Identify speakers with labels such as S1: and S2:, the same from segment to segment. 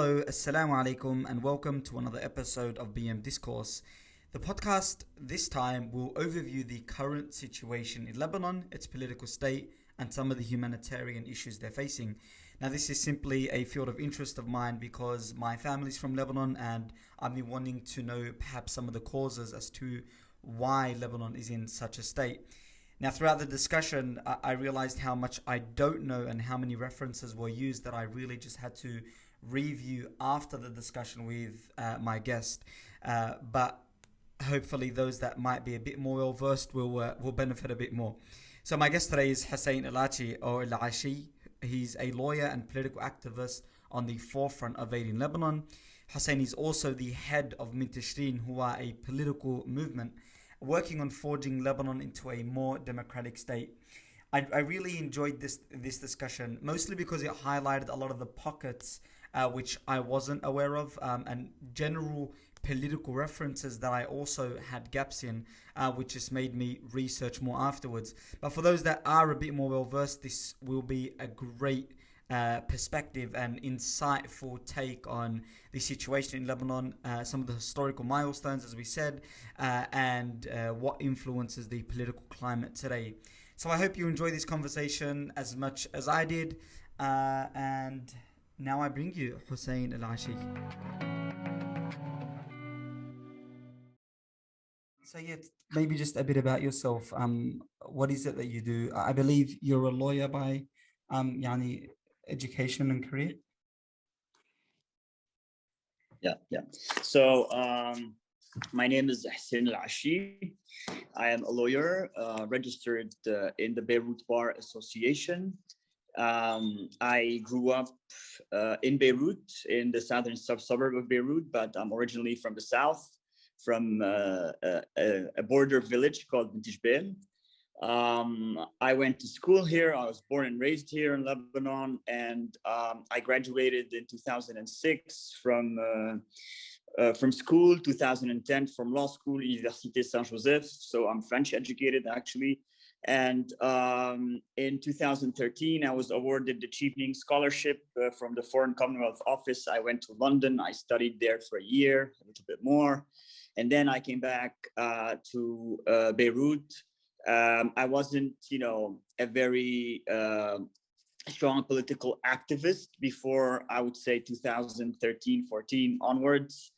S1: Hello, Assalamu alaikum, and welcome to another episode of BM Discourse. The podcast this time will overview the current situation in Lebanon, its political state, and some of the humanitarian issues they're facing. Now, this is simply a field of interest of mine because my family's from Lebanon and I've been wanting to know perhaps some of the causes as to why Lebanon is in such a state. Now, throughout the discussion, I realized how much I don't know and how many references were used that I really just had to review after the discussion with my guest. But hopefully those that might be a bit more well versed will benefit a bit more. So my guest today is Hussein Achi or Achi. He's a lawyer and political activist on the forefront of aid in Lebanon. Hussein is also the head of Mintashrin, who are a political movement working on forging Lebanon into a more democratic state. I really enjoyed this discussion, mostly because it highlighted a lot of the pockets which I wasn't aware of, and general political references that I also had gaps in, which just made me research more afterwards. But for those that are a bit more well versed, this will be a great perspective and insightful take on the situation in Lebanon, some of the historical milestones, as we said, and what influences the political climate today. So I hope you enjoy this conversation as much as I did, and now I bring you Hussein Al-Achi. So yeah, maybe just a bit about yourself. What is it that you do? I believe you're a lawyer by يعني education and career.
S2: Yeah. So my name is Hussein Al-Achi. I am a lawyer registered in the Beirut Bar Association. I grew up in Beirut, in the southern suburb of Beirut, but I'm originally from the south, from a border village called Bintishbel. I went to school here. I was born and raised here in Lebanon, and I graduated in 2006 from school, 2010 from law school, Université Saint-Joseph. So I'm French educated, actually. And in 2013, I was awarded the Chevening Scholarship from the Foreign Commonwealth Office. I went to London. I studied there for a year, a little bit more. And then I came back to Beirut. I wasn't, a very strong political activist before, I would say, 2013, 14 onwards.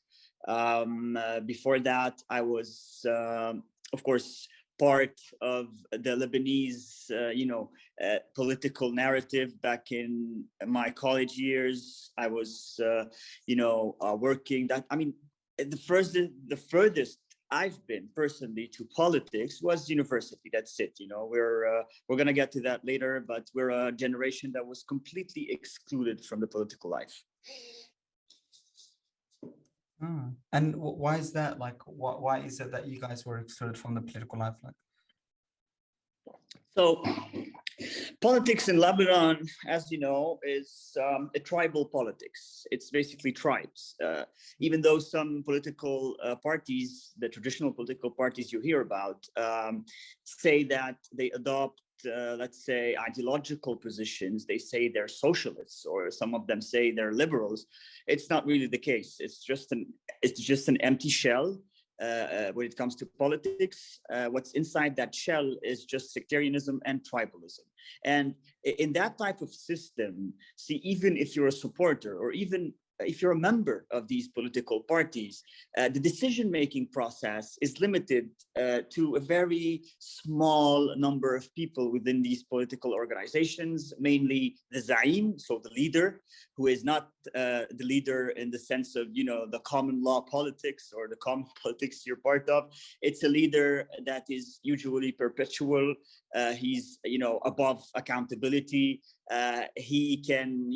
S2: Before that, I was, of course, part of the Lebanese, political narrative back in my college years. I was, working that, the furthest I've been personally to politics was university. That's it. We're going to get to that later, but we're a generation that was completely excluded from the political life.
S1: And why is that? Like, why is it that you guys were excluded from the political life?
S2: So politics in Lebanon, as you know, is a tribal politics. It's basically tribes. Even though some political parties, the traditional political parties you hear about, say that they adopt, let's say, ideological positions. They say they're socialists, or some of them say they're liberals. It's not really the case. It's just an empty shell. When it comes to politics, what's inside that shell is just sectarianism and tribalism. And in that type of system, see, even if you're a supporter or even if you're a member of these political parties, the decision-making process is limited to a very small number of people within these political organizations, mainly the Zaim, so the leader, who is not the leader in the sense of, the common law politics or the common politics you're part of. It's a leader that is usually perpetual. He's, above accountability. He can,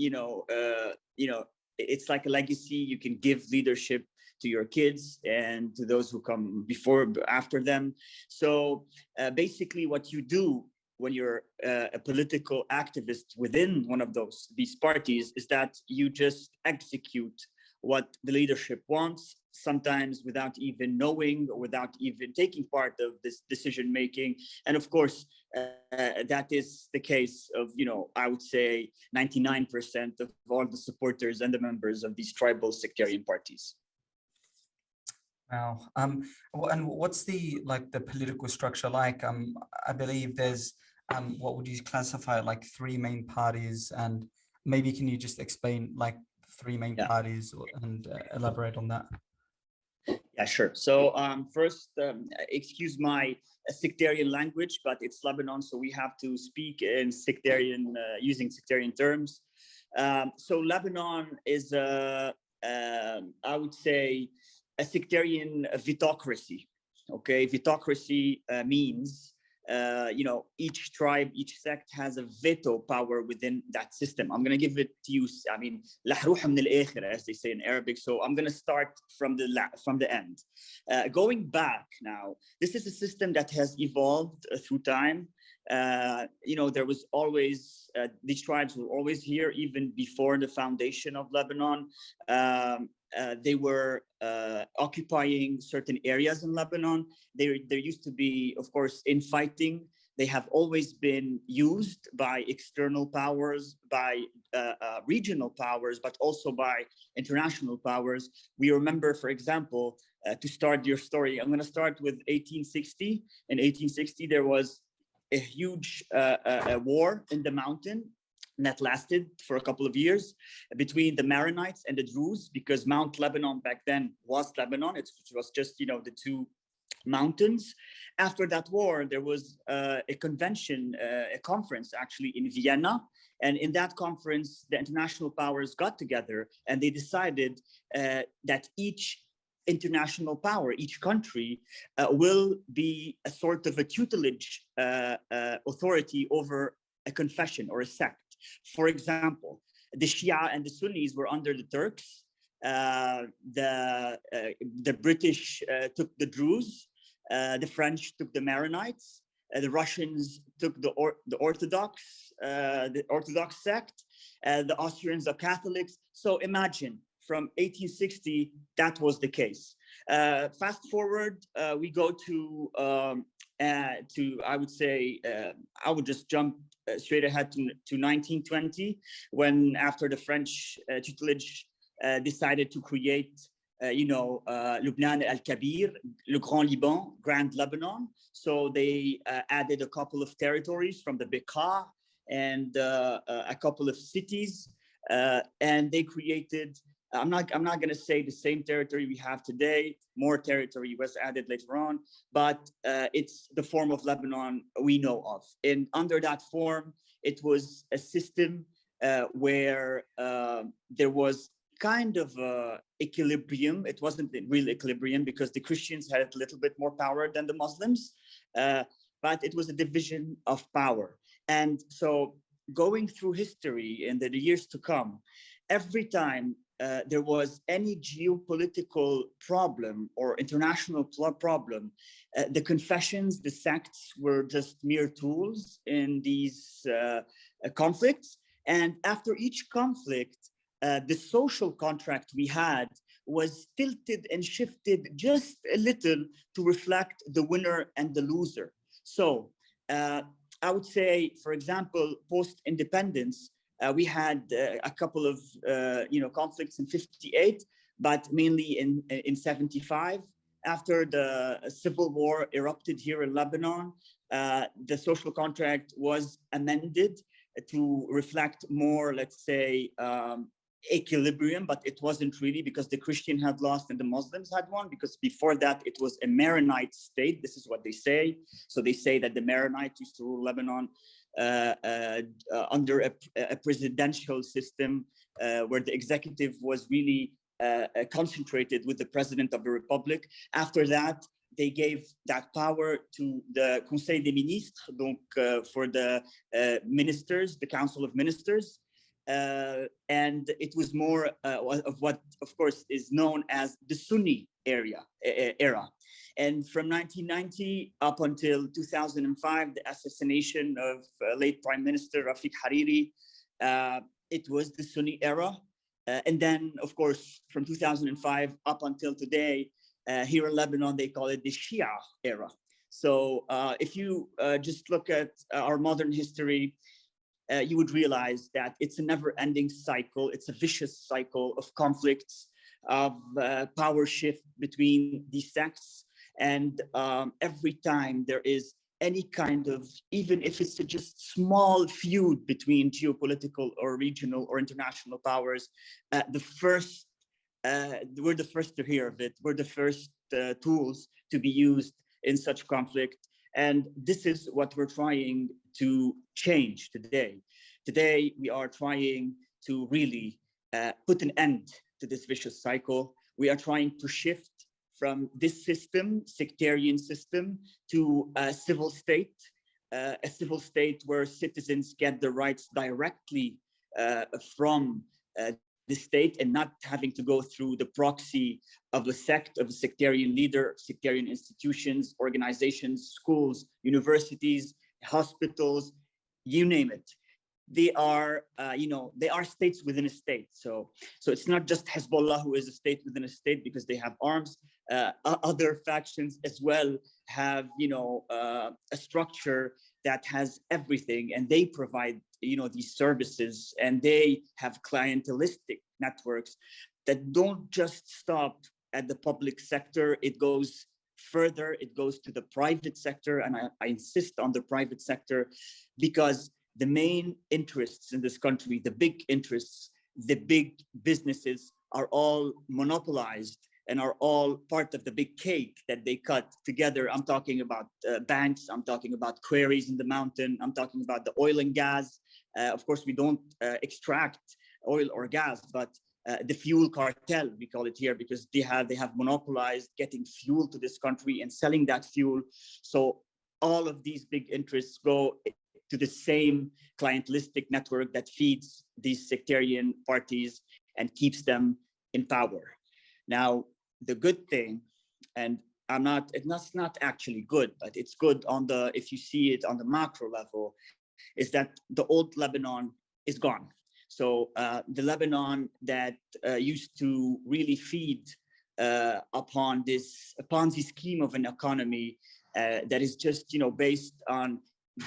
S2: it's like a legacy. You can give leadership to your kids and to those who come after them. So basically what you do when you're a political activist within one of these parties is that you just execute what the leadership wants, sometimes without even knowing or without even taking part of this decision making. And of course, that is the case of, I would say 99% of all the supporters and the members of these tribal sectarian parties.
S1: Wow. And what's the political structure like? I believe there's what would you classify like three main parties, and maybe can you just explain like three main parties and elaborate on that?
S2: Yeah, sure. So first, excuse my sectarian language, but it's Lebanon, so we have to speak in sectarian, using sectarian terms. So Lebanon is, I would say, a sectarian vitocracy. Okay, vitocracy means each tribe, each sect has a veto power within that system. I'm going to give it to you. I mean, as they say in Arabic. So I'm going to start from the end. Going back now, this is a system that has evolved through time. There was always, these tribes were always here even before the foundation of Lebanon. They were occupying certain areas in Lebanon. There used to be, of course, infighting. They have always been used by external powers, by regional powers, but also by international powers. We remember, for example, to start your story, I'm going to start with 1860. In 1860, there was a huge war in the mountain that lasted for a couple of years between the Maronites and the Druze, because Mount Lebanon back then was Lebanon. It was just, the two mountains. After that war, there was a convention, a conference actually in Vienna. And in that conference, the international powers got together and they decided that each international power, each country will be a sort of a tutelage authority over a confession or a sect. For example, the Shia and the Sunnis were under the Turks. The British took the Druze. The French took the Maronites. The Russians took the Orthodox sect. The Austrians are Catholics. So imagine, from 1860, that was the case. Fast forward, we go to I would say, I would just jump straight ahead to 1920, when after the French tutelage decided to create, Lebanon al-Kabir, Le Grand Liban, Grand Lebanon. So they added a couple of territories from the Bekaa and a couple of cities, and they created, I'm not going to say the same territory we have today. More territory was added later on, but it's the form of Lebanon we know of. And under that form, it was a system where there was kind of equilibrium. It wasn't a real equilibrium because the Christians had a little bit more power than the Muslims, but it was a division of power. And so going through history in the years to come, every time there was any geopolitical problem or international problem, the confessions, the sects were just mere tools in these conflicts. And after each conflict, the social contract we had was tilted and shifted just a little to reflect the winner and the loser. So I would say, for example, post-independence, we had a couple of conflicts in 58, but mainly in 75. After the civil war erupted here in Lebanon, the social contract was amended to reflect more, let's say, equilibrium, but it wasn't really, because the Christian had lost and the Muslims had won, because before that it was a Maronite state. This is what they say. So they say that the Maronites used to rule Lebanon under a presidential system where the executive was really concentrated with the president of the republic. After that, they gave that power to the Conseil des Ministres, donc for the ministers, the Council of Ministers. And it was more of what, of course, is known as the Sunni era. And from 1990 up until 2005, the assassination of late Prime Minister Rafiq Hariri, it was the Sunni era. And then, of course, from 2005 up until today, here in Lebanon, they call it the Shia era. So if you just look at our modern history, you would realize that it's a never-ending cycle. It's a vicious cycle of conflicts, of power shift between these sects. And every time there is any kind of, even if it's a just small feud between geopolitical or regional or international powers, we're the first to hear of it. We're the first tools to be used in such conflict. And this is what we're trying to change today. Today, we are trying to really put an end to this vicious cycle. We are trying to shift from this system, sectarian system, to a civil state where citizens get the rights directly from the state and not having to go through the proxy of a sect, of a sectarian leader, sectarian institutions, organizations, schools, universities, hospitals, you name it. They are, they are states within a state. So it's not just Hezbollah who is a state within a state because they have arms. Other factions as well have, a structure that has everything, and they provide, these services, and they have clientelistic networks that don't just stop at the public sector. It goes further. It goes to the private sector, and I insist on the private sector because the main interests in this country, the big interests, the big businesses are all monopolized and are all part of the big cake that they cut together. I'm talking about banks, I'm talking about quarries in the mountain, I'm talking about the oil and gas. Of course, we don't extract oil or gas, but the fuel cartel, we call it here, because they have monopolized getting fuel to this country and selling that fuel. So all of these big interests go to the same clientelistic network that feeds these sectarian parties and keeps them in power. Now, the good thing, and it's not actually good, but it's good if you see it on the macro level, is that the old Lebanon is gone. So the Lebanon that used to really feed upon this Ponzi scheme of an economy that is just based on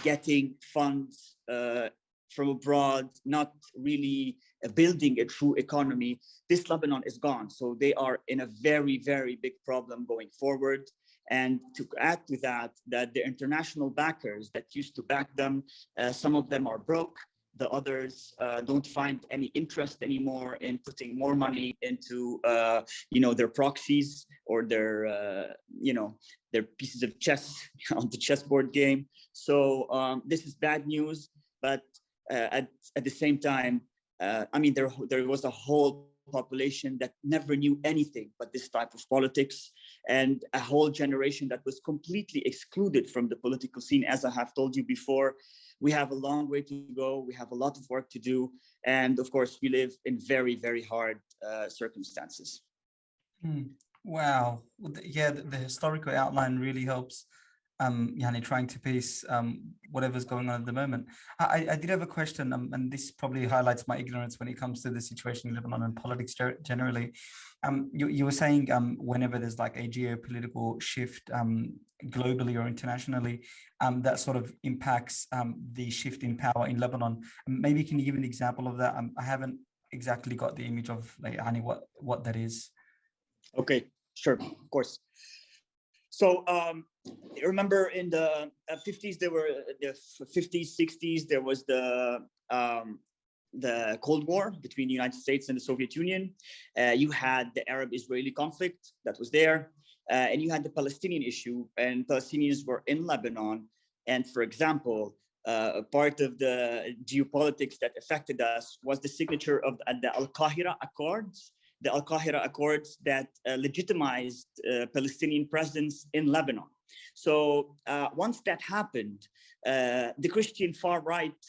S2: getting funds from abroad, not really building a true economy, this Lebanon is gone. So they are in a very, very big problem going forward. And to add to that, that the international backers that used to back them, some of them are broke. The others don't find any interest anymore in putting more money into, their proxies or their pieces of chess on the chessboard game. So this is bad news, but at the same time, there was a whole population that never knew anything but this type of politics, and a whole generation that was completely excluded from the political scene. As I have told you before, we have a long way to go. We have a lot of work to do. And of course, we live in very, very hard circumstances.
S1: Wow. Yeah, the historical outline really helps trying to piece whatever's going on at the moment. I did have a question, and this probably highlights my ignorance when it comes to the situation in Lebanon and politics generally. You were saying whenever there's like a geopolitical shift globally or internationally, that sort of impacts the shift in power in Lebanon. Maybe can you give an example of that? I haven't exactly got the image of what that is.
S2: Okay, sure, of course. So remember in the 50s, there were the 50s, 60s, there was the Cold War between the United States and the Soviet Union. You had the Arab-Israeli conflict that was there, and you had the Palestinian issue, and Palestinians were in Lebanon. And for example, part of the geopolitics that affected us was the signature of the Al-Qahira Accords. The Al-Qahira Accords that legitimized Palestinian presence in Lebanon. So once that happened, the Christian far right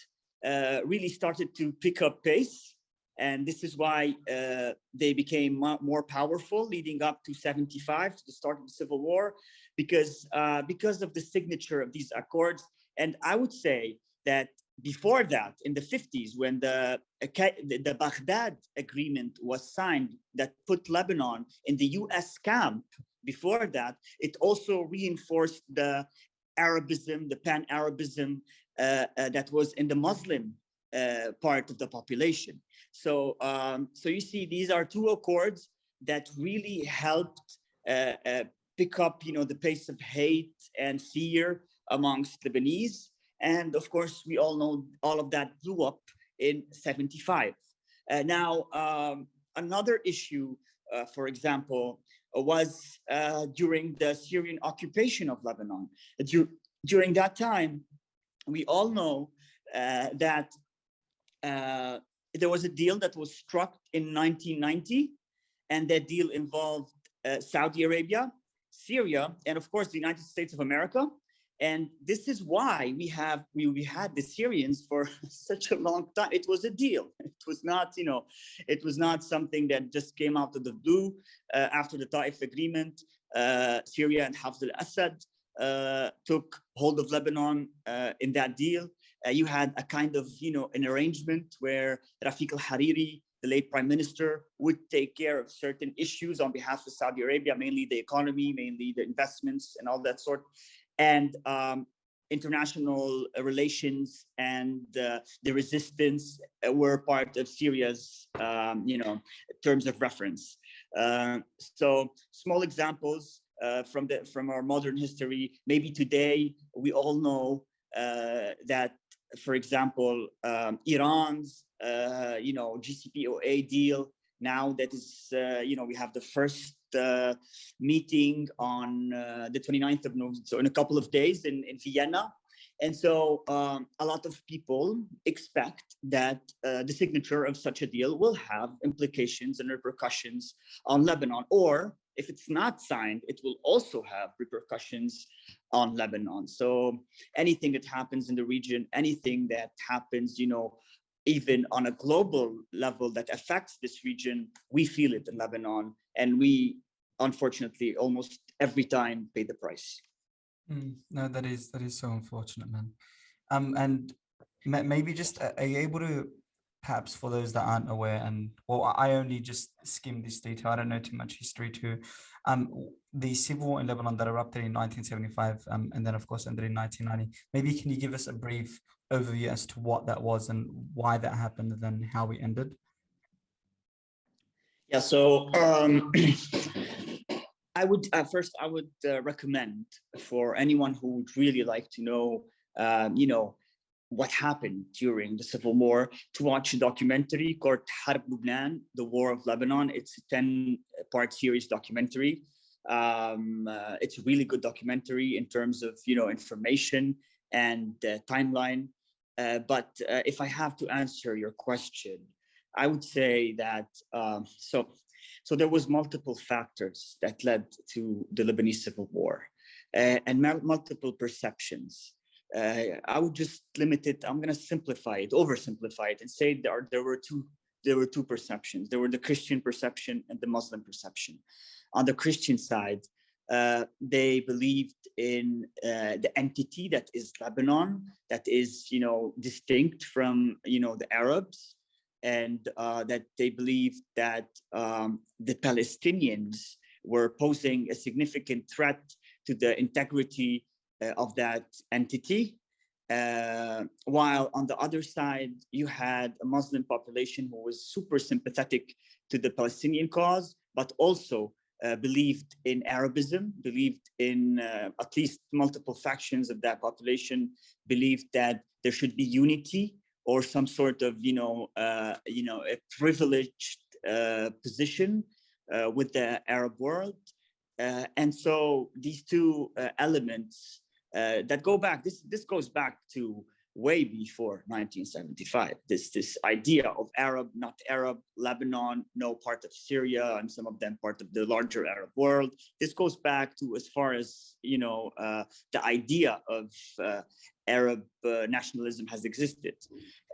S2: really started to pick up pace. And this is why they became more powerful leading up to 75, to the start of the Civil War, because of the signature of these accords. And I would say that before that, in the 50s, when the Baghdad agreement was signed that put Lebanon in the US camp, before that, it also reinforced the Arabism, the pan-Arabism that was in the Muslim part of the population. So you see, these are two accords that really helped pick up, the pace of hate and fear amongst Lebanese. And of course, we all know all of that blew up in 75. Now, another issue, for example, was during the Syrian occupation of Lebanon. During that time, we all know that there was a deal that was struck in 1990, and that deal involved Saudi Arabia, Syria, and of course, the United States of America. And this is why we had the Syrians for such a long time. It was a deal. It was not, it was not something that just came out of the blue after the Taif agreement. Syria and Hafez al-Assad took hold of Lebanon in that deal. You had a kind of, an arrangement where Rafiq al-Hariri, the late prime minister, would take care of certain issues on behalf of Saudi Arabia, mainly the economy, mainly the investments and all that sort. And international relations and the resistance were part of Syria's, terms of reference. So small examples from our modern history. Maybe today we all know that, for example, Iran's, GCPOA deal. Now that is, we have the first meeting on the 29th of November, so in a couple of days in Vienna. And so a lot of people expect that the signature of such a deal will have implications and repercussions on Lebanon, or if it's not signed, it will also have repercussions on Lebanon. So anything that happens in the region, anything that happens, even on a global level that affects this region, we feel it in Lebanon, and we, unfortunately, almost every time pay the price.
S1: No, that is so unfortunate, man. And maybe just are you able to, perhaps for those that aren't aware, and well, I only just skimmed this detail, I don't know too much history too. The civil war in Lebanon that erupted in 1975, and then of course ended in 1990. Maybe can you give us a brief overview as to what that was and why that happened, and then how we ended?
S2: Yeah, so I would recommend for anyone who would really like to know, what happened during the civil war, to watch a documentary called Harb Lubnan, The War of Lebanon. It's a 10-part series documentary. It's a really good documentary in terms of, information and timeline. But if I have to answer your question, I would say that, so there was multiple factors that led to the Lebanese civil war, and multiple perceptions. I would just limit it. I'm going to oversimplify it, and say there were two perceptions. There were the Christian perception and the Muslim perception. On the Christian side, they believed in the entity that is Lebanon, that is, distinct from, the Arabs, and that they believed that the Palestinians were posing a significant threat to the integrity of that entity. While on the other side, you had a Muslim population who was super sympathetic to the Palestinian cause, but also believed in Arabism, believed in at least multiple factions of that population, believed that there should be unity or some sort of, a privileged position with the Arab world. And so these two elements that go back, this goes back to way before 1975. This idea of Arab, not Arab, Lebanon, no part of Syria, and some of them part of the larger Arab world. This goes back to as far as, the idea of Arab nationalism has existed.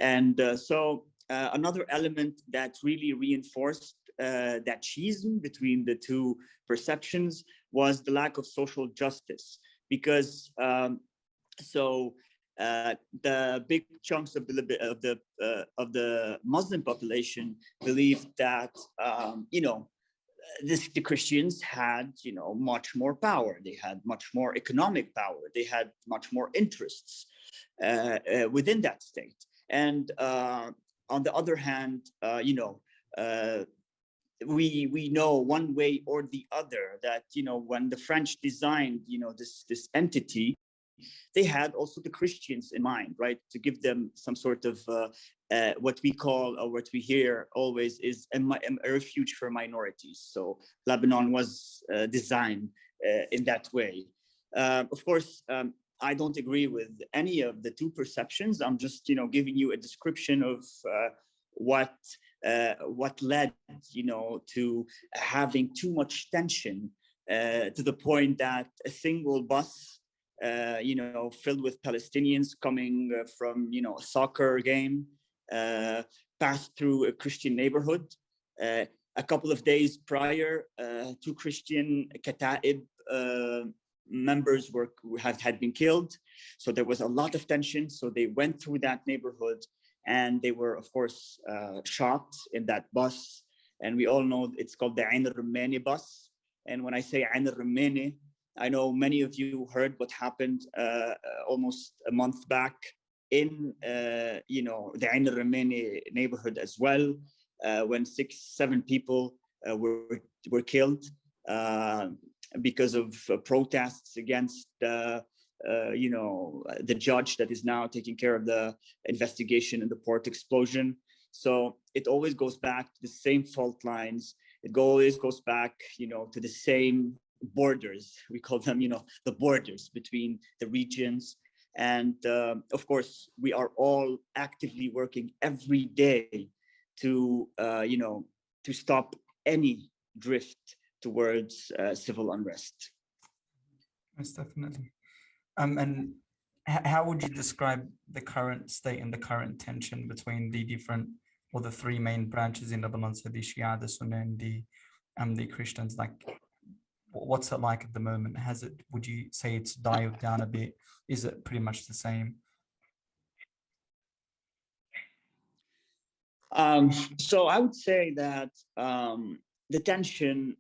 S2: And so another element that really reinforced that schism between the two perceptions was the lack of social justice. Because the big chunks of the Muslim population believed that the Christians had much more power. They had much more economic power. They had much more interests within that state. And on the other hand, we know one way or the other that when the French designed this entity, they had also the Christians in mind, right? To give them some sort of what we call, or what we hear always, is a refuge for minorities. So Lebanon was designed in that way. Of course, I don't agree with any of the two perceptions. I'm just giving you a description of what led to having too much tension, to the point that a single bus filled with Palestinians coming from a soccer game passed through a Christian neighborhood. A couple of days prior, two Christian Kata'ib members had been killed. So there was a lot of tension. So they went through that neighborhood, and they were, of course, shot in that bus. And we all know it's called the Ain al-Rumani bus. And when I say Ain al-Rumani, I know many of you heard what happened almost a month back in the Ain al-Rumani neighborhood as well, when 6-7 people were killed because of protests against the judge that is now taking care of the investigation in the port explosion. So it always goes back to the same fault lines. It always goes back, to the same borders. We call them, the borders between the regions. And of course, we are all actively working every day to stop any drift towards civil unrest.
S1: Most definitely. And how would you describe the current state and the current tension between the different, or the three main branches in Lebanon, so the Shia, the Sunni, and the Christians? Like, what's it like at the moment? Would you say it's dialed down a bit? Is it pretty much the same?
S2: So I would say that the tension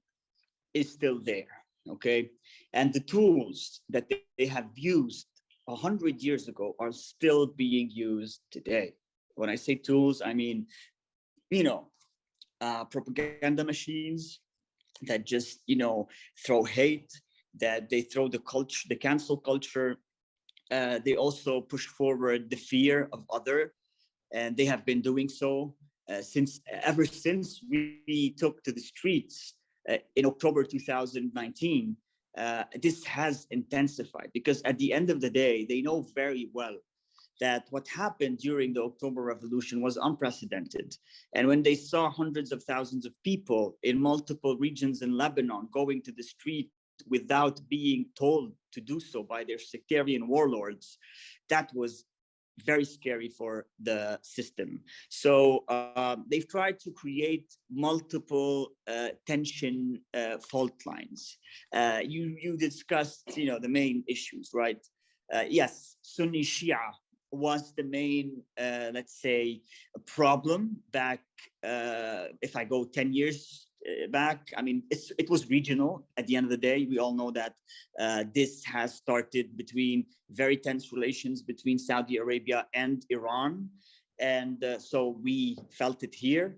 S2: is still there, okay? And the tools that they have used 100 years ago are still being used today. When I say tools, I mean, propaganda machines that just, throw hate, that they throw the culture, the cancel culture. They also push forward the fear of other, and they have been doing so ever since we took to the streets in October 2019. This has intensified, because at the end of the day, they know very well that what happened during the October Revolution was unprecedented. And when they saw hundreds of thousands of people in multiple regions in Lebanon going to the street without being told to do so by their sectarian warlords, that was very scary for the system. So they've tried to create multiple tension fault lines. You discussed, the main issues, right? Yes, Sunni Shia was the main, let's say, problem back, if I go 10 years back. I mean, it was regional at the end of the day. We all know that this has started between very tense relations between Saudi Arabia and Iran. And so we felt it here.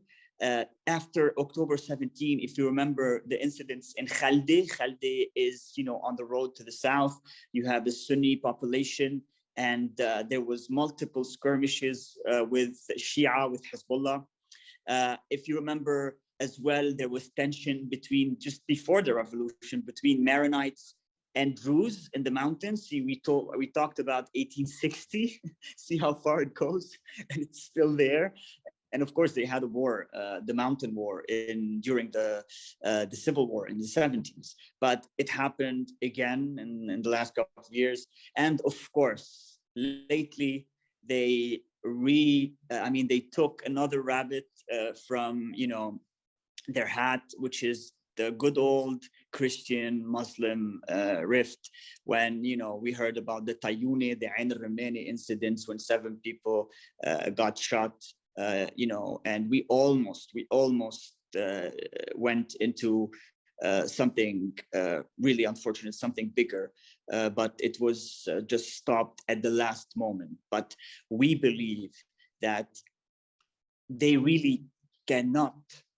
S2: After October 17, if you remember the incidents in Khaldi is, on the road to the south. You have the Sunni population, and there was multiple skirmishes with Shia, with Hezbollah. If you remember as well, there was tension just before the revolution between Maronites and Druze in the mountains. See, we talked about 1860. See how far it goes, and it's still there. And of course, they had a war, the mountain war, during the civil war in the 70s. But it happened again in the last couple of years. And of course, lately they took another rabbit from their hat, which is the good old Christian Muslim rift, when we heard about the Tayuni, the Ain al-Rumani incidents, when 7 people got shot, and we almost went into something really unfortunate, something bigger, but it was just stopped at the last moment. But we believe that they really cannot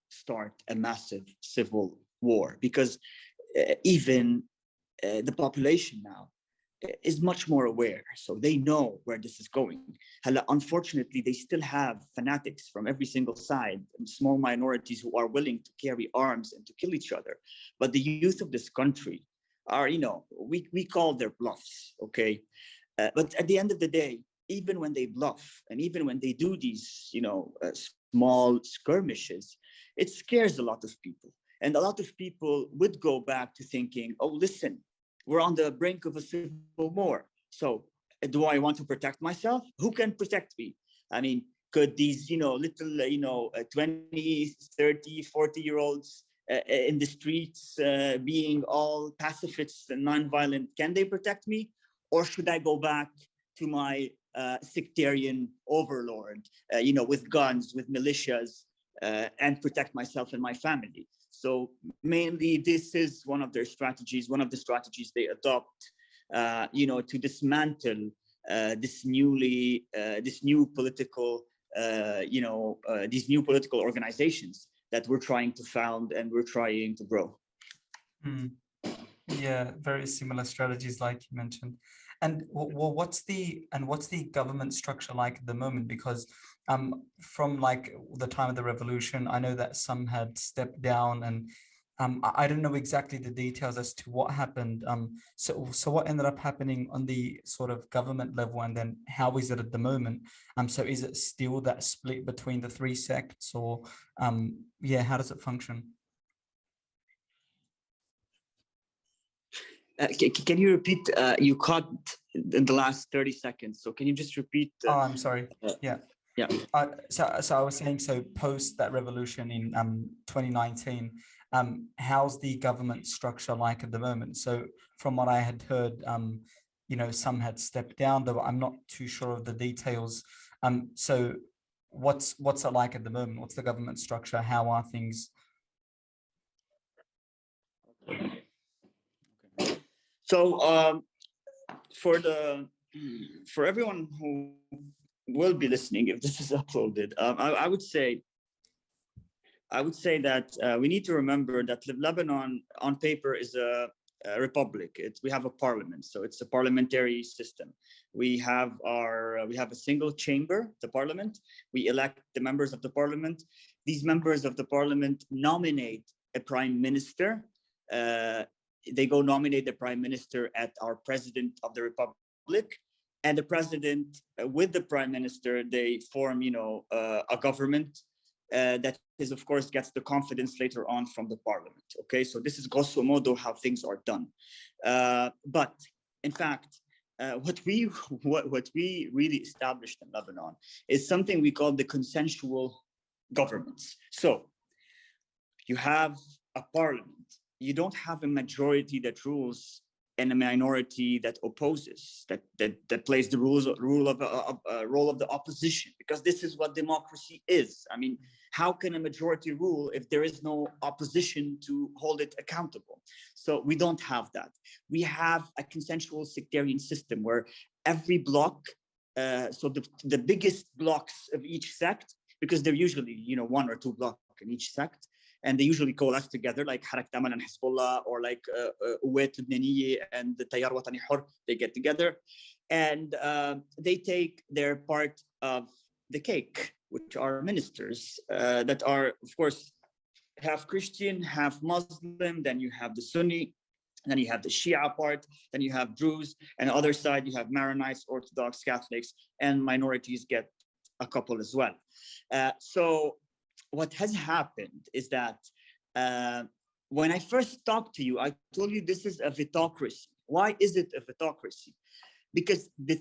S2: start a massive civil war, because even the population now is much more aware, so they know where this is going. Unfortunately, they still have fanatics from every single side, and small minorities who are willing to carry arms and to kill each other. But the youth of this country are, we call their bluffs, okay? But at the end of the day, even when they bluff and even when they do these, small skirmishes, it scares a lot of people. And a lot of people would go back to thinking, oh, listen, we're on the brink of a civil war. So do I want to protect myself? Who can protect me? I mean, could these, little, 20, 30, 40-year-olds in the streets being all pacifists and nonviolent, can they protect me? Or should I go back to my sectarian overlord, with guns, with militias, and protect myself and my family? So mainly this is one of the strategies they adopt, to dismantle these new political organizations that we're trying to found and we're trying to grow.
S1: Yeah, very similar strategies like you mentioned. And what's the government structure like at the moment? Because from like the time of the revolution, I know that some had stepped down, and I don't know exactly the details as to what happened. So what ended up happening on the sort of government level, and then how is it at the moment? So is it still that split between the 3 sects, or how does it function?
S2: Can you repeat? You cut in the last 30 seconds. So can you just repeat?
S1: Oh, I'm sorry. Yeah.
S2: Yeah.
S1: So I was saying, so post that revolution in 2019, how's the government structure like at the moment? So from what I had heard, some had stepped down, though I'm not too sure of the details. So what's it like at the moment? What's the government structure? How are things?
S2: So for everyone who will be listening, if this is uploaded, I would say that we need to remember that Lebanon on paper is a republic. We have a parliament, so it's a parliamentary system. We have a single chamber, the parliament. We elect the members of the parliament. These members of the parliament nominate a prime minister. They go nominate the prime minister at our president of the republic, and the president with the prime minister, they form a government that is, of course, gets the confidence later on from the parliament. Okay, so this is grosso modo how things are done. But in fact, what we really established in Lebanon is something we call the consensual governments. So you have a parliament. You don't have a majority that rules and a minority that opposes, that plays the role of the opposition, because this is what democracy is. I mean, how can a majority rule if there is no opposition to hold it accountable? So we don't have that. We have a consensual sectarian system where every block, so the biggest blocks of each sect, because they're usually 1 or 2 blocks in each sect, and they usually coalesce together, like Harakat Aman and Hezbollah, or like Uwait Lebanese and the Tayyar Watani Hur. They get together and they take their part of the cake, which are ministers that are, of course, half Christian, half Muslim. Then you have the Sunni, and then you have the Shia part, then you have Druze, and on the other side you have Maronites, Orthodox, Catholics, and minorities get a couple as well. So what has happened is that when I first talked to you, I told you this is a vetocracy. Why is it a vetocracy? Because the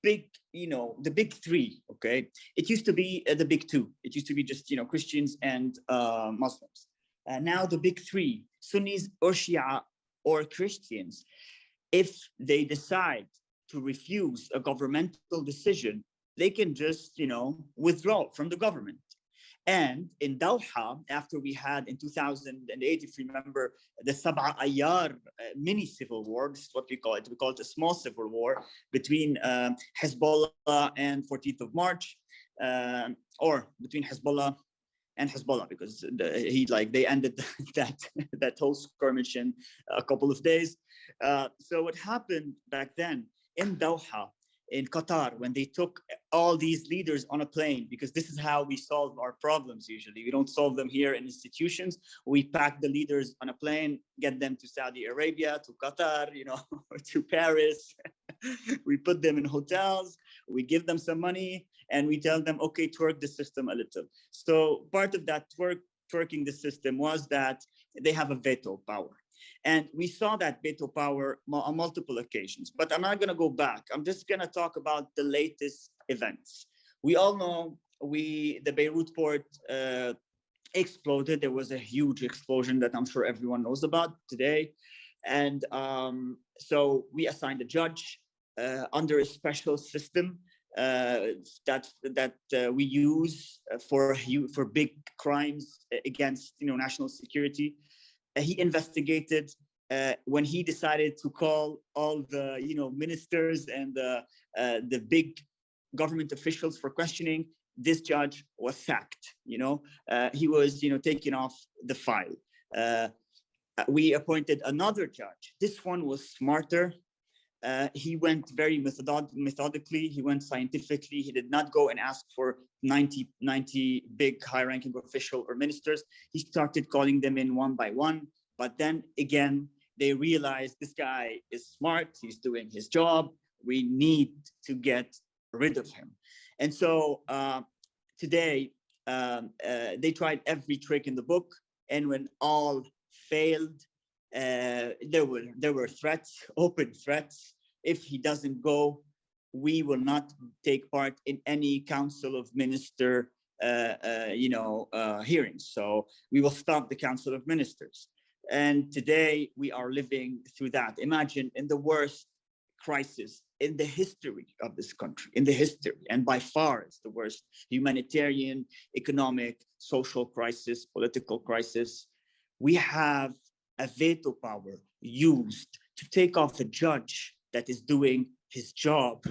S2: big three, okay, it used to be the big two. It used to be just, Christians and Muslims. Now the big three, Sunnis or Shia or Christians, if they decide to refuse a governmental decision, they can just, withdraw from the government. And in Doha, after we had in 2008, if you remember, the Sab'a Ayyar mini civil war, this is what we call it. We call it a small civil war between Hezbollah and 14th of March, or between Hezbollah and Hezbollah, because they ended that whole skirmish in a couple of days. So what happened back then in Doha, in Qatar, when they took all these leaders on a plane, because this is how we solve our problems usually. We don't solve them here in institutions. We pack the leaders on a plane, get them to Saudi Arabia, to Qatar, or to Paris. We put them in hotels, we give them some money, and we tell them, okay, twerk the system a little. So part of that twerking the system was that they have a veto power. And we saw that veto power on multiple occasions. But I'm not going to go back. I'm just going to talk about the latest events. We all know the Beirut port exploded. There was a huge explosion that I'm sure everyone knows about today. And so we assigned a judge under a special system that we use for big crimes against national security. He investigated when he decided to call all the ministers and the big government officials for questioning. This judge was sacked. He was taken off the file. We appointed another judge. This one was smarter. He went very methodically. He went scientifically. He did not go and ask for 90 big high-ranking official or ministers. He started calling them in one by one. But then again, they realized this guy is smart. He's doing his job. We need to get rid of him. And so today, they tried every trick in the book. And when all failed, there were threats, open threats. If he doesn't go, we will not take part in any Council of Minister hearings. So we will stop the Council of Ministers. And today we are living through that. Imagine in the worst crisis in the history of this country, and by far it's the worst humanitarian, economic, social crisis, political crisis. We have a veto power used to take off a judge that is doing his job,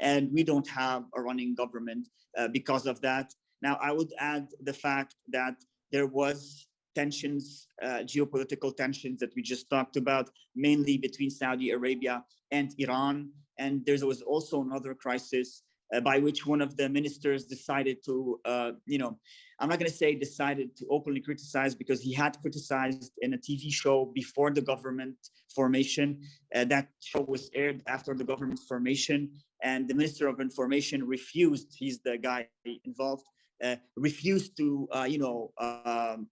S2: and we don't have a running government because of that. Now, I would add the fact that there was tensions, geopolitical tensions that we just talked about, mainly between Saudi Arabia and Iran. And there was also another crisis by which one of the ministers decided to, I'm not going to say decided to openly criticize, because he had criticized in a TV show before the government formation. That show was aired after the government formation, and the Minister of Information refused, he's the guy involved, refused to,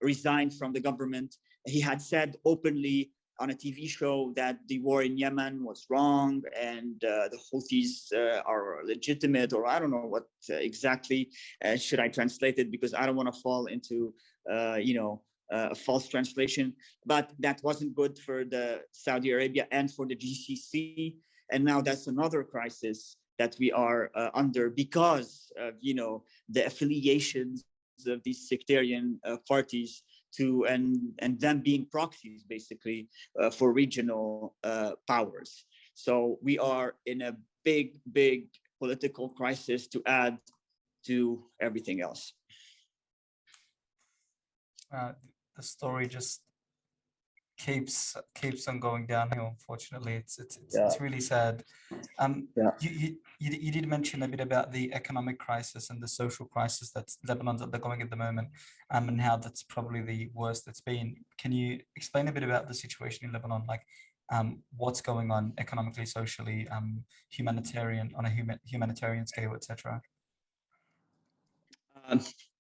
S2: resign from the government. He had said openly on a TV show that the war in Yemen was wrong and the Houthis are legitimate, or I don't know what exactly should I translate it, because I don't want to fall into, a false translation. But that wasn't good for the Saudi Arabia and for the GCC. And now that's another crisis that we are under because of, the affiliations of these sectarian parties to and them being proxies basically for regional powers. So we are in a big political crisis to add to everything else.
S1: The story just keeps on going downhill. Unfortunately, it's really sad. You did mention a bit about the economic crisis and the social crisis that's Lebanon's undergoing at the moment, and how that's probably the worst it's been. Can you explain a bit about the situation in Lebanon, like what's going on economically, socially, humanitarian on a humanitarian scale, etc.?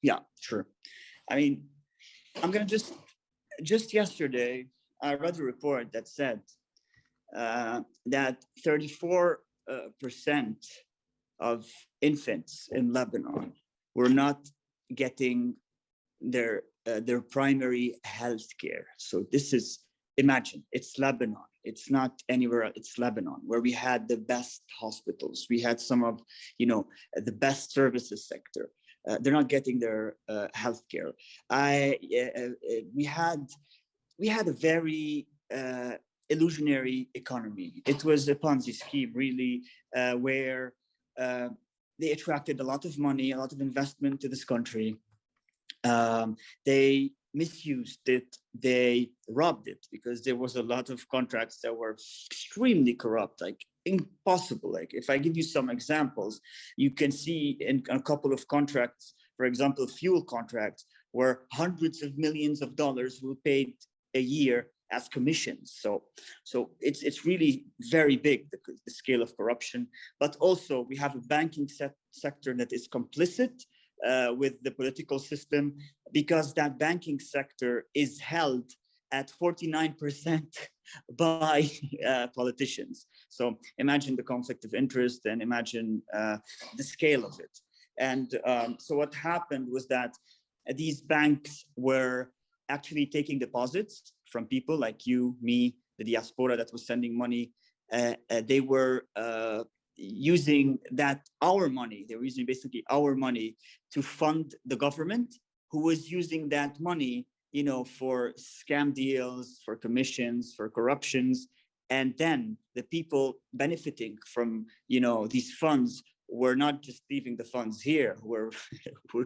S2: Yeah, sure. I mean, I'm gonna just yesterday I read a report that said that 34% of infants in Lebanon were not getting their their primary health care. So this is, imagine, it's Lebanon. It's not anywhere else. It's Lebanon, where we had the best hospitals. We had some of, the best services sector. They're not getting their health care. We had a very illusionary economy. It was a Ponzi scheme, really, where they attracted a lot of money, a lot of investment to this country. They misused it, they robbed it, because there was a lot of contracts that were extremely corrupt, like impossible. Like, if I give you some examples, you can see in a couple of contracts, for example, fuel contracts, where hundreds of millions of dollars were paid a year as commissions. So it's really very big, the scale of corruption. But also we have a banking sector that is complicit with the political system, because that banking sector is held at 49% by politicians. So imagine the conflict of interest, and imagine the scale of it. And so what happened was that these banks were actually taking deposits from people like you, me, the diaspora that was sending money. They were using our money. They were using basically our money to fund the government, who was using that money, for scam deals, for commissions, for corruptions. And then the people benefiting from, these funds were not just leaving the funds here, we're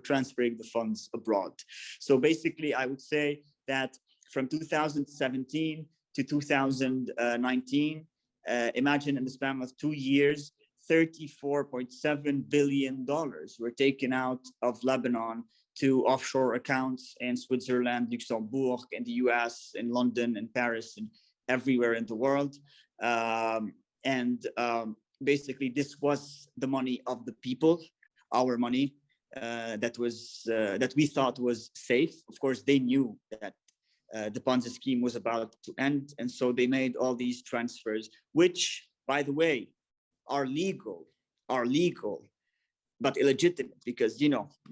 S2: transferring the funds abroad. So basically, I would say that from 2017 to 2019, imagine in the span of 2 years, $34.7 billion were taken out of Lebanon to offshore accounts in Switzerland, Luxembourg, in the US, in London, in Paris, and everywhere in the world. Basically, this was the money of the people, our money, that we thought was safe. Of course, they knew that the Ponzi scheme was about to end, and so they made all these transfers, which, by the way, are legal, but illegitimate, because you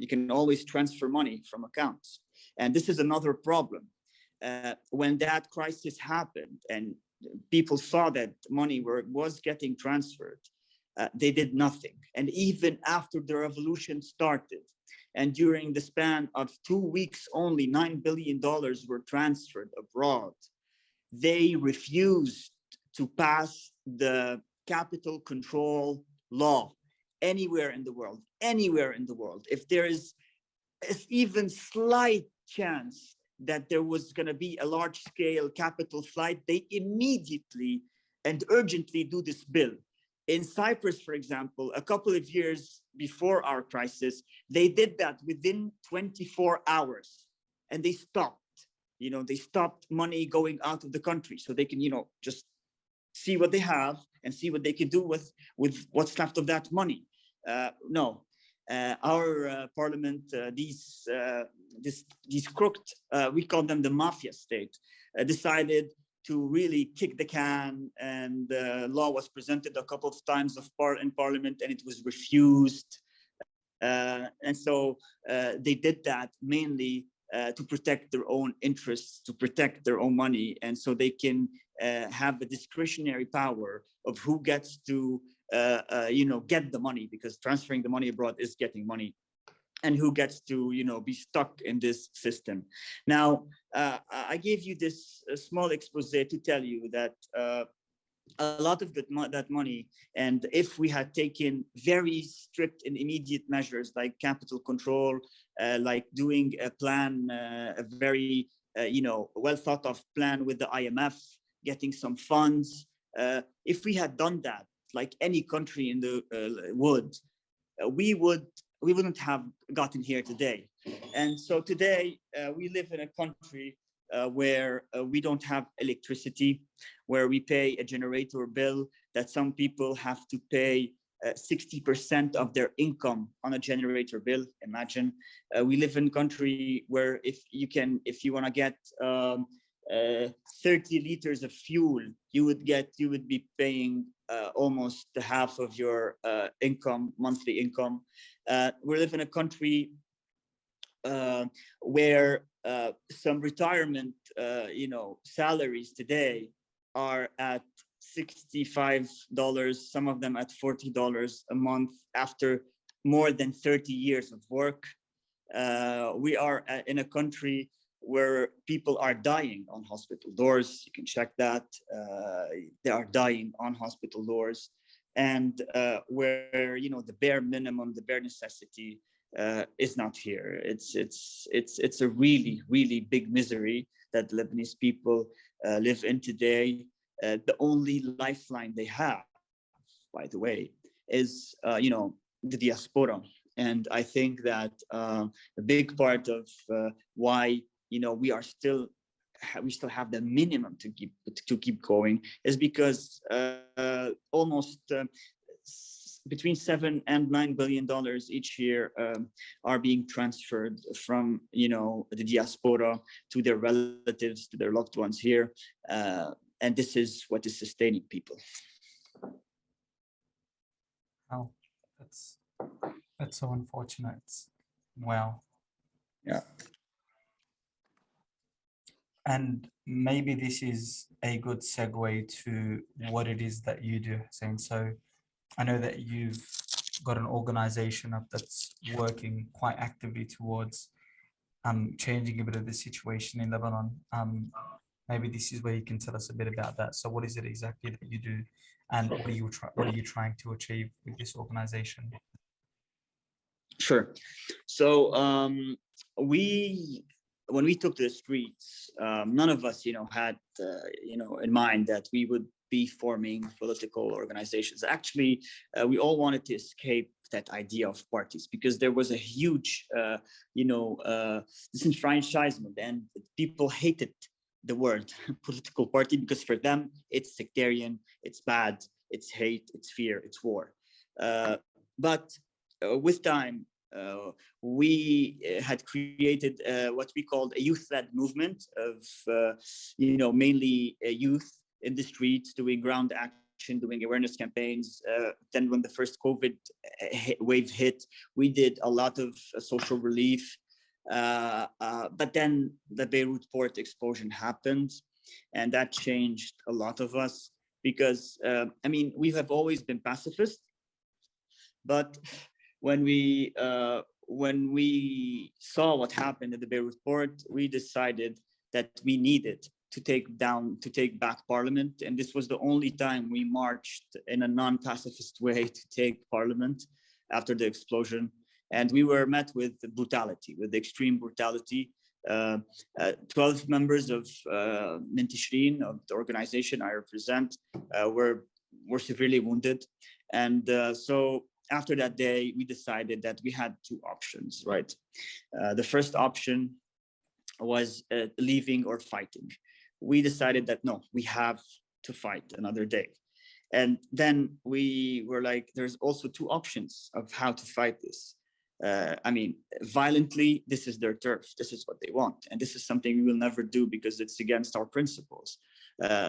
S2: can always transfer money from accounts. And this is another problem. When that crisis happened and people saw that money was getting transferred, they did nothing. And even after the revolution started, and during the span of 2 weeks only, $9 billion were transferred abroad, they refused to pass the capital control law anywhere in the world. If there is even slight chance that there was going to be a large-scale capital flight, they immediately and urgently do this bill. In Cyprus, for example, a couple of years before our crisis, they did that within 24 hours, and they stopped. They stopped money going out of the country, so they can, just see what they have and see what they can do with what's left of that money. No, our parliament, these crooked, we call them the mafia state, decided to really kick the can, and the law was presented a couple of times in parliament, and it was refused. And so they did that mainly to protect their own interests, to protect their own money, and so they can have the discretionary power of who gets to get the money, because transferring the money abroad is getting money, and who gets to be stuck in this system. Now, I gave you this small expose to tell you that a lot of that money, and if we had taken very strict and immediate measures like capital control, like doing a plan, a very well thought of plan with the IMF, getting some funds, if we had done that like any country in the we wouldn't have gotten here today. And so today we live in a country where we don't have electricity, where we pay a generator bill that some people have to pay 60% of their income on a generator bill. Imagine. We live in a country where if you want to get 30 liters of fuel, you would be paying almost the half of your monthly income. We live in a country where some retirement, salaries today are at $65, some of them at $40 a month after more than 30 years of work. We are in a country where people are dying on hospital doors. You can check that. They are dying on hospital doors. And where, the bare minimum, the bare necessity is not here. It's a really, really big misery that Lebanese people live in today. The only lifeline they have, by the way, is, the diaspora. And I think that a big part of why we still have the minimum to keep going is because almost between $7 and $9 billion each year are being transferred from the diaspora to their relatives, to their loved ones here, and this is what is sustaining people.
S1: Oh, that's so unfortunate. Wow.
S2: Yeah.
S1: And maybe this is a good segue to what it is that you do, Hussein. So I know that you've got an organization up that's working quite actively towards changing a bit of the situation in Lebanon. Maybe this is where you can tell us a bit about that. So what is it exactly that you do, and what are you trying to achieve with this organization?
S2: Sure. So when we took to the streets, none of us, had, in mind that we would be forming political organizations. Actually, we all wanted to escape that idea of parties because there was a huge, disenfranchisement, and people hated the word political party because for them it's sectarian, it's bad, it's hate, it's fear, it's war. But with time, we had created what we called a youth-led movement of, mainly youth in the streets doing ground action, doing awareness campaigns. Then when the first COVID wave hit, we did a lot of social relief. But then the Beirut port explosion happened, and that changed a lot of us because, we have always been pacifist, but when we saw what happened at the Beirut port, we decided that we needed to take back parliament. And this was the only time we marched in a non-pacifist way to take parliament after the explosion. And we were met with brutality, with extreme brutality. 12 members of Mintishrin, of the organization I represent, were severely wounded. And so after that day, we decided that we had two options, right? The first option was leaving or fighting. We decided that no, we have to fight another day. And then we were like, there's also two options of how to fight this. Violently, this is their turf. This is what they want. And this is something we will never do because it's against our principles.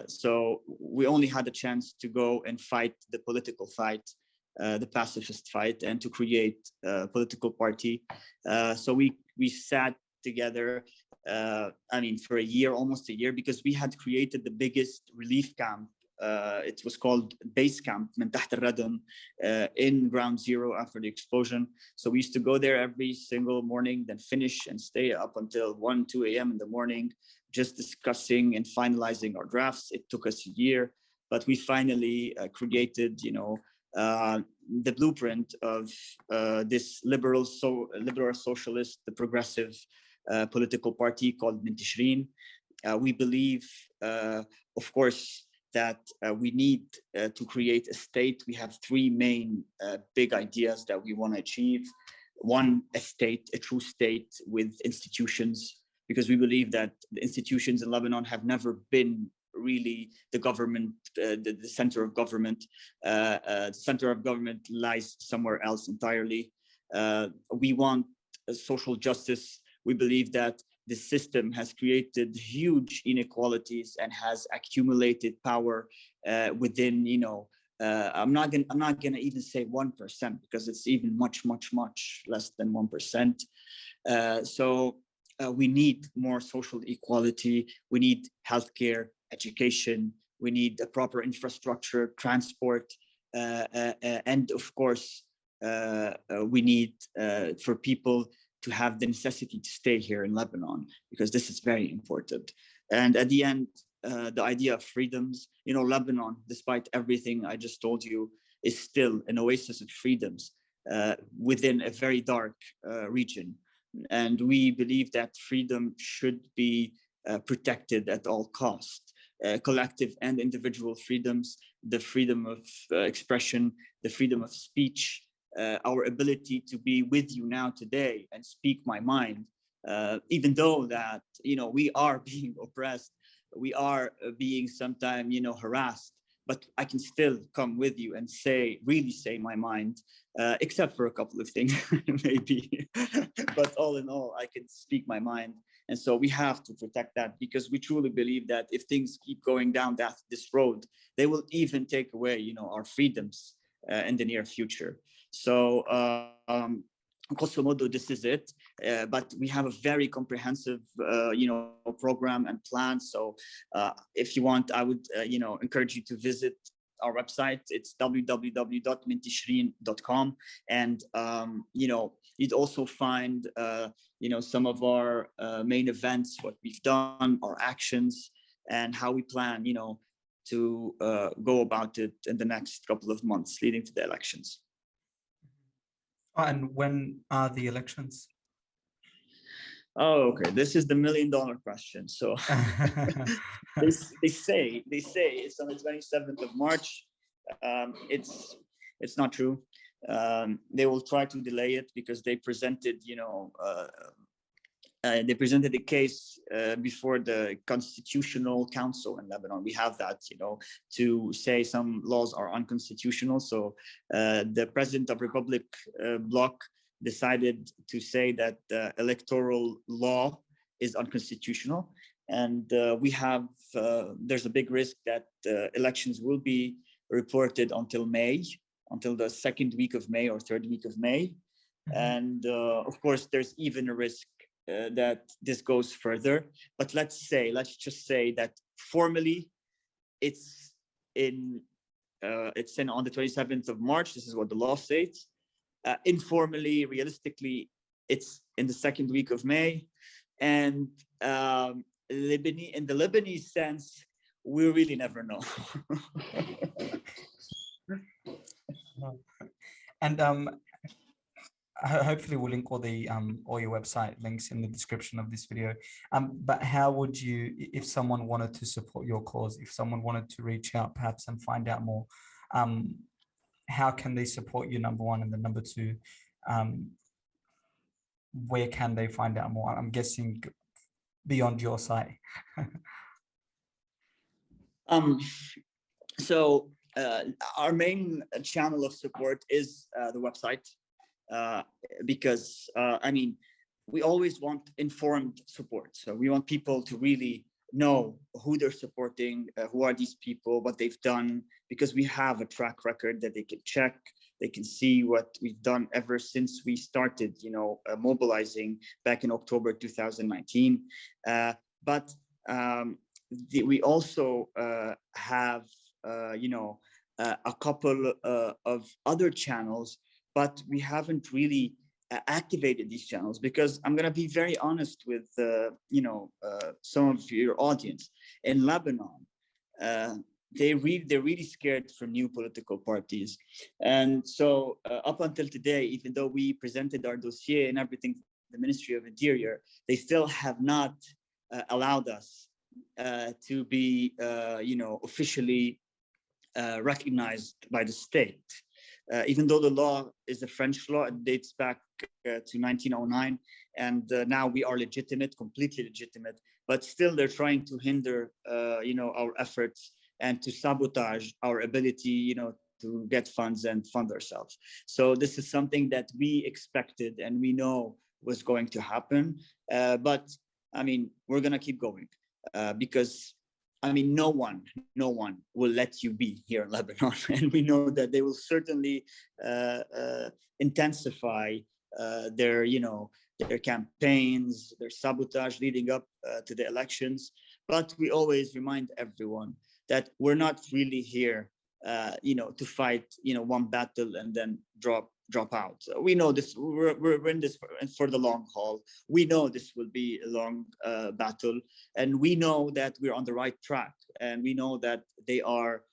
S2: So we only had a chance to go and fight the political fight, the pacifist fight, and to create a political party. So we sat together, for a year, almost a year, because we had created the biggest relief camp. It was called Base Camp من تحت الردم, in Ground Zero after the explosion. So we used to go there every single morning, then finish and stay up until 1, 2 a.m. in the morning, just discussing and finalizing our drafts. It took us a year, but we finally created, the blueprint of this liberal socialist, the progressive political party called Mintishrin. We believe, of course, that we need to create a state. We have three main big ideas that we want to achieve. One, a state, a true state with institutions, because we believe that the institutions in Lebanon have never been really the government, the center of government. The center of government lies somewhere else entirely. We want social justice. We believe that the system has created huge inequalities and has accumulated power within, I'm not gonna even say 1%, because it's even much less than 1%. So we need more social equality. We need healthcare, education. We need a proper infrastructure, transport, and of course, we need for people to have the necessity to stay here in Lebanon, because this is very important. And at the end, the idea of freedoms, Lebanon, despite everything I just told you, is still an oasis of freedoms within a very dark region. And we believe that freedom should be protected at all costs. Collective and individual freedoms, the freedom of expression, the freedom of speech, our ability to be with you now today and speak my mind, even though that, we are being oppressed, we are being sometimes, harassed, but I can still come with you and really say my mind, except for a couple of things, maybe. But all in all, I can speak my mind. And so we have to protect that, because we truly believe that if things keep going down this road, they will even take away, our freedoms in the near future. So, grosso modo, this is it. But we have a very comprehensive, program and plan. So if you want, I would, encourage you to visit our website. It's www.mintishrin.com. And, you'd also find, some of our main events, what we've done, our actions, and how we plan, to go about it in the next couple of months leading to the elections.
S1: And when are the elections?
S2: Oh, okay. This is the $1 million question. So they say it's on the 27th of March. It's not true. They will try to delay it because they presented, a case before the Constitutional Council in Lebanon. We have that, to say some laws are unconstitutional. So the President of Republic bloc decided to say that the electoral law is unconstitutional. And there's a big risk that elections will be reported until the second week of May or third week of May. Mm-hmm. And of course, there's even a risk that this goes further. But let's just say that formally it's on the 27th of March. This is what the law states. Informally, realistically, it's in the second week of May. And in the Lebanese sense, we really never know.
S1: And hopefully we'll link all your website links in the description of this video. But how would you, if someone wanted to support your cause, if someone wanted to reach out perhaps and find out more, how can they support you, number one, and then number two, where can they find out more? I'm guessing beyond your site.
S2: So our main channel of support is the website. Because we always want informed support. So we want people to really know who they're supporting, who are these people, what they've done, because we have a track record that they can check. They can see what we've done ever since we started, mobilizing back in October 2019. But we also have, a couple of other channels, but we haven't really activated these channels, because I'm going to be very honest with, some of your audience. In Lebanon, they're really scared for new political parties. And so up until today, even though we presented our dossier and everything to the Ministry of Interior, they still have not allowed us to be, officially recognized by the state. Even though the law is a French law, it dates back to 1909, and now we are legitimate, completely legitimate, but still they're trying to hinder, our efforts and to sabotage our ability, to get funds and fund ourselves. So this is something that we expected and we know was going to happen. But we're going to keep going because no one will let you be here in Lebanon. And we know that they will certainly intensify their, their campaigns, their sabotage leading up to the elections. But we always remind everyone that we're not really here, to fight, one battle and then drop out. We know this. We're in this for the long haul. We know this will be a long battle, and we know that we're on the right track, and we know that they are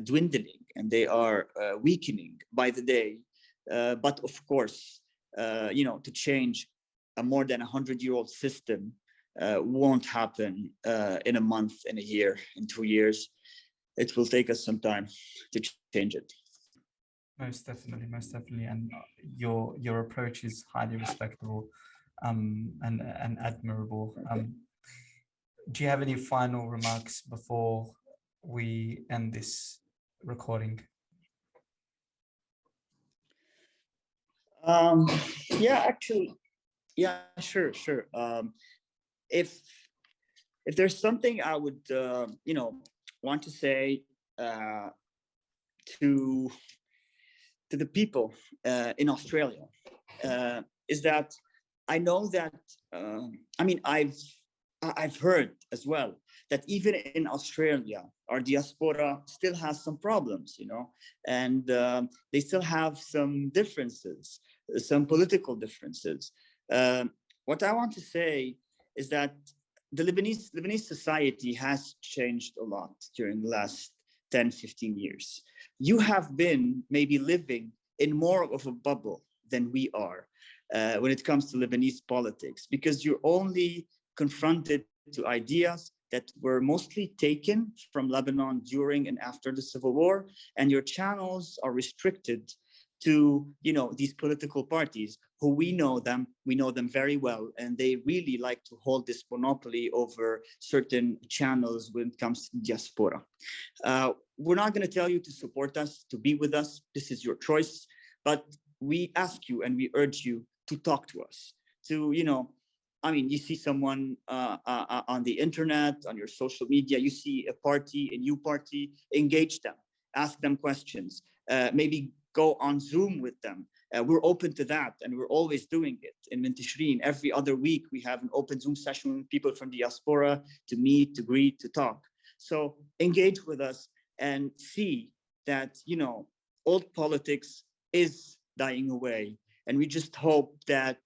S2: dwindling and they are weakening by the day. But of course, to change a more than 100-year-old system won't happen in a month, in a year, in 2 years. It will take us some time to change it.
S1: Most definitely, and your approach is highly respectable, and admirable. Do you have any final remarks before we end this recording?
S2: Yeah, sure. If there's something I would, want to say to the people in Australia, is that I know that, I've heard as well that even in Australia, our diaspora still has some problems, and they still have some differences, some political differences. What I want to say is that the Lebanese society has changed a lot during the last 10, 15 years. You have been maybe living in more of a bubble than we are when it comes to Lebanese politics, because you're only confronted to ideas that were mostly taken from Lebanon during and after the civil war, and your channels are restricted to these political parties who we know them very well, and they really like to hold this monopoly over certain channels when it comes to diaspora. We're not going to tell you to support us, to be with us. This is your choice, but we ask you and we urge you to talk to us, to you see someone on the internet, on your social media, you see a new party, engage them, ask them questions, maybe go on Zoom with them. We're open to that, and we're always doing it. In Tishrin, every other week, we have an open Zoom session with people from diaspora to meet, to greet, to talk. So engage with us and see that, old politics is dying away. And we just hope that,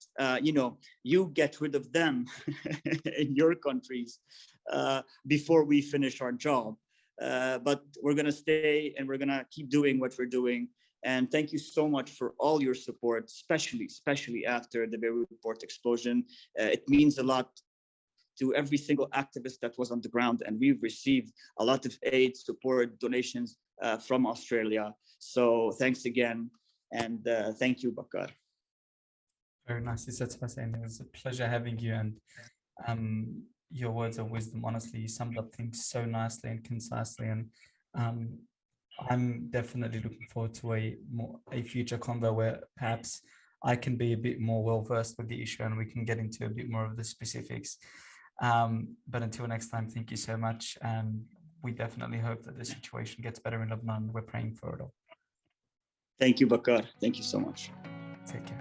S2: you get rid of them in your countries before we finish our job. But we're going to stay and we're going to keep doing what we're doing. And thank you so much for all your support, especially after the Beirut port explosion. It means a lot to every single activist that was on the ground. And we've received a lot of aid, support, donations from Australia. So thanks again. And thank you, Bakar.
S1: Very nicely said, Hussein. It was a pleasure having you, and your words of wisdom, honestly, you summed up things so nicely and concisely, and I'm definitely looking forward to a future convo where perhaps I can be a bit more well-versed with the issue and we can get into a bit more of the specifics. But until next time, thank you so much, and we definitely hope that the situation gets better in Lebanon. We're praying for it all.
S2: Thank you, Bakar. Thank you so much.
S1: Take care.